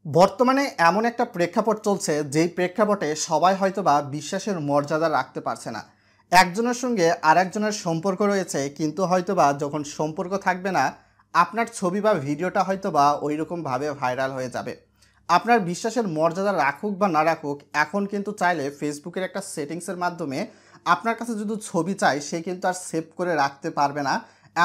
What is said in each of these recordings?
বর্তমানে এমন একটা প্রেক্ষাপট চলছে যেই প্রেক্ষাপটে সবাই হয়তোবা বিশ্বাসের মর্যাদা রাখতে পারছে না। একজনের সঙ্গে আরেকজনের সম্পর্ক রয়েছে, কিন্তু হয়তোবা যখন সম্পর্ক থাকবে না, আপনার ছবি বা ভিডিওটা হয়তোবা ওই রকমভাবে ভাইরাল হয়ে যাবে। আপনার বিশ্বাসের মর্যাদা রাখুক বা না রাখুক, এখন কিন্তু চাইলে ফেসবুকের একটা সেটিংসের মাধ্যমে আপনার কাছে যদি ছবি চাই সে কিন্তু আর সেভ করে রাখতে পারবে না।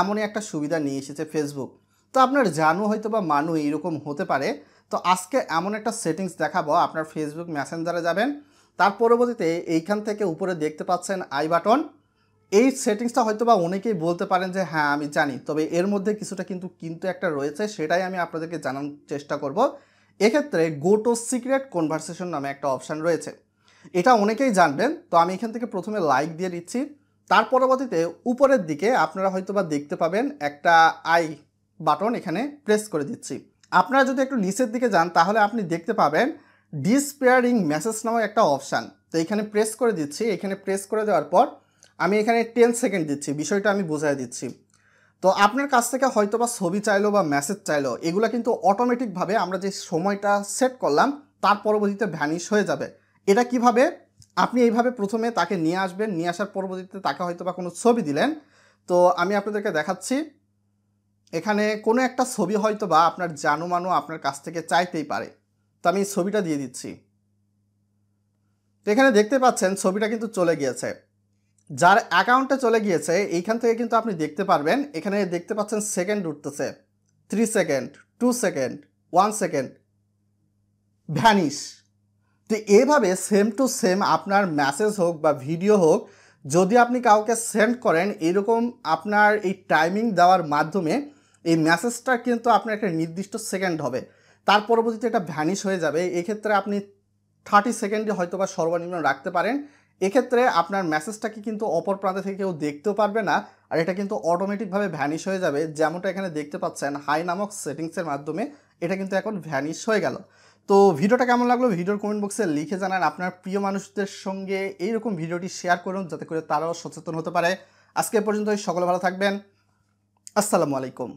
এমনই একটা সুবিধা নিয়ে এসেছে ফেসবুক। তো আপনার জানু হয়তো বা মানু এইরকম হতে পারে। তো আজকে এমন একটা সেটিংস দেখাবো, আপনার ফেসবুক মেসেঞ্জারে যাবেন, তার পরবর্তীতে এইখান থেকে উপরে দেখতে পাচ্ছেন আই বাটন। এই সেটিংসটা হয়তো বা অনেকেই বলতে পারেন যে হ্যাঁ আমি জানি, তবে এর মধ্যে কিছুটা কিন্তু একটা রয়েছে, সেটাই আমি আপনাদেরকে জানানোর চেষ্টা করব। এক্ষেত্রে গো টু সিক্রেট কনভারসেশন নামে একটা অপশান রয়েছে, এটা অনেকেই জানবেন। তো আমি এখান থেকে প্রথমে লাইক দিয়ে দিচ্ছি, তার পরবর্তীতে উপরের দিকে আপনারা হয়তো বা দেখতে পাবেন একটা আই বাটন, এখানে প্রেস করে দিচ্ছি। আপনারা যদি একটু নিচের দিকে যান তাহলে আপনি দেখতে পাবেন ডিসপেয়ারিং মেসেজ নামে একটা অপশান। তো এখানে প্রেস করে দিচ্ছি। এখানে প্রেস করে দেওয়ার পর আমি এখানে 10 সেকেন্ড দিচ্ছি, বিষয়টা আমি বোঝাই দিচ্ছি। তো আপনার কাছ থেকে হয়তো বা ছবি চাইলো বা মেসেজ চাইলো, এগুলো কিন্তু অটোমেটিকভাবে আমরা যে সময়টা সেট করলাম তার পরবর্তীতে ভ্যানিশ হয়ে যাবে। এটা কিভাবে? আপনি এইভাবে প্রথমে তাকে নিয়ে আসবেন, নিয়ে আসার পরবর্তীতে তাকে হয়তো বা কোনো ছবি দিলেন। তো আমি আপনাদেরকে দেখাচ্ছি, এখানে কোনো একটা ছবি হয়তো বা আপনার জানুমানু আপনার কাছ থেকে চাইতেই পারে। তো আমি ছবিটা দিয়ে দিচ্ছি। তো এখানে দেখতে পাচ্ছেন ছবিটা কিন্তু চলে গিয়েছে, যার অ্যাকাউন্টে চলে গিয়েছে। এইখান থেকে কিন্তু আপনি দেখতে পারবেন, এখানে দেখতে পাচ্ছেন সেকেন্ড উঠতেছে, 3 সেকেন্ড, 2 সেকেন্ড, 1 সেকেন্ড, ভ্যানিশ। তো এভাবে সেম টু সেম আপনার মেসেজ হোক বা ভিডিও হোক, যদি আপনি কাউকে সেন্ড করেন, এরকম আপনার এই টাইমিং দেওয়ার মাধ্যমে এই মেসেজটা কিন্তু আপনার একটা নির্দিষ্ট সেকেন্ড হবে, তার পরবর্তীতে এটা ভ্যানিশ হয়ে যাবে। এক্ষেত্রে আপনি 30 সেকেন্ডে হয়তো বা সর্বনিম্ন রাখতে পারেন। এক্ষেত্রে আপনার মেসেজটাকে কিন্তু অপর প্রান্ত থেকে কেউ দেখতেও পারবে না, আর এটা কিন্তু অটোমেটিকভাবে ভ্যানিশ হয়ে যাবে। যেমনটা এখানে দেখতে পাচ্ছেন হাই নামক সেটিংসের মাধ্যমে এটা কিন্তু এখন ভ্যানিশ হয়ে গেল। তো ভিডিওটা কেমন লাগলো ভিডিওর কমেন্ট বক্সে লিখে জানান। আপনার প্রিয় মানুষদের সঙ্গে এইরকম ভিডিওটি শেয়ার করুন, যাতে করে তারাও সচেতন হতে পারে। আজকে পর্যন্ত সকলে ভালো থাকবেন। আসসালামু আলাইকুম।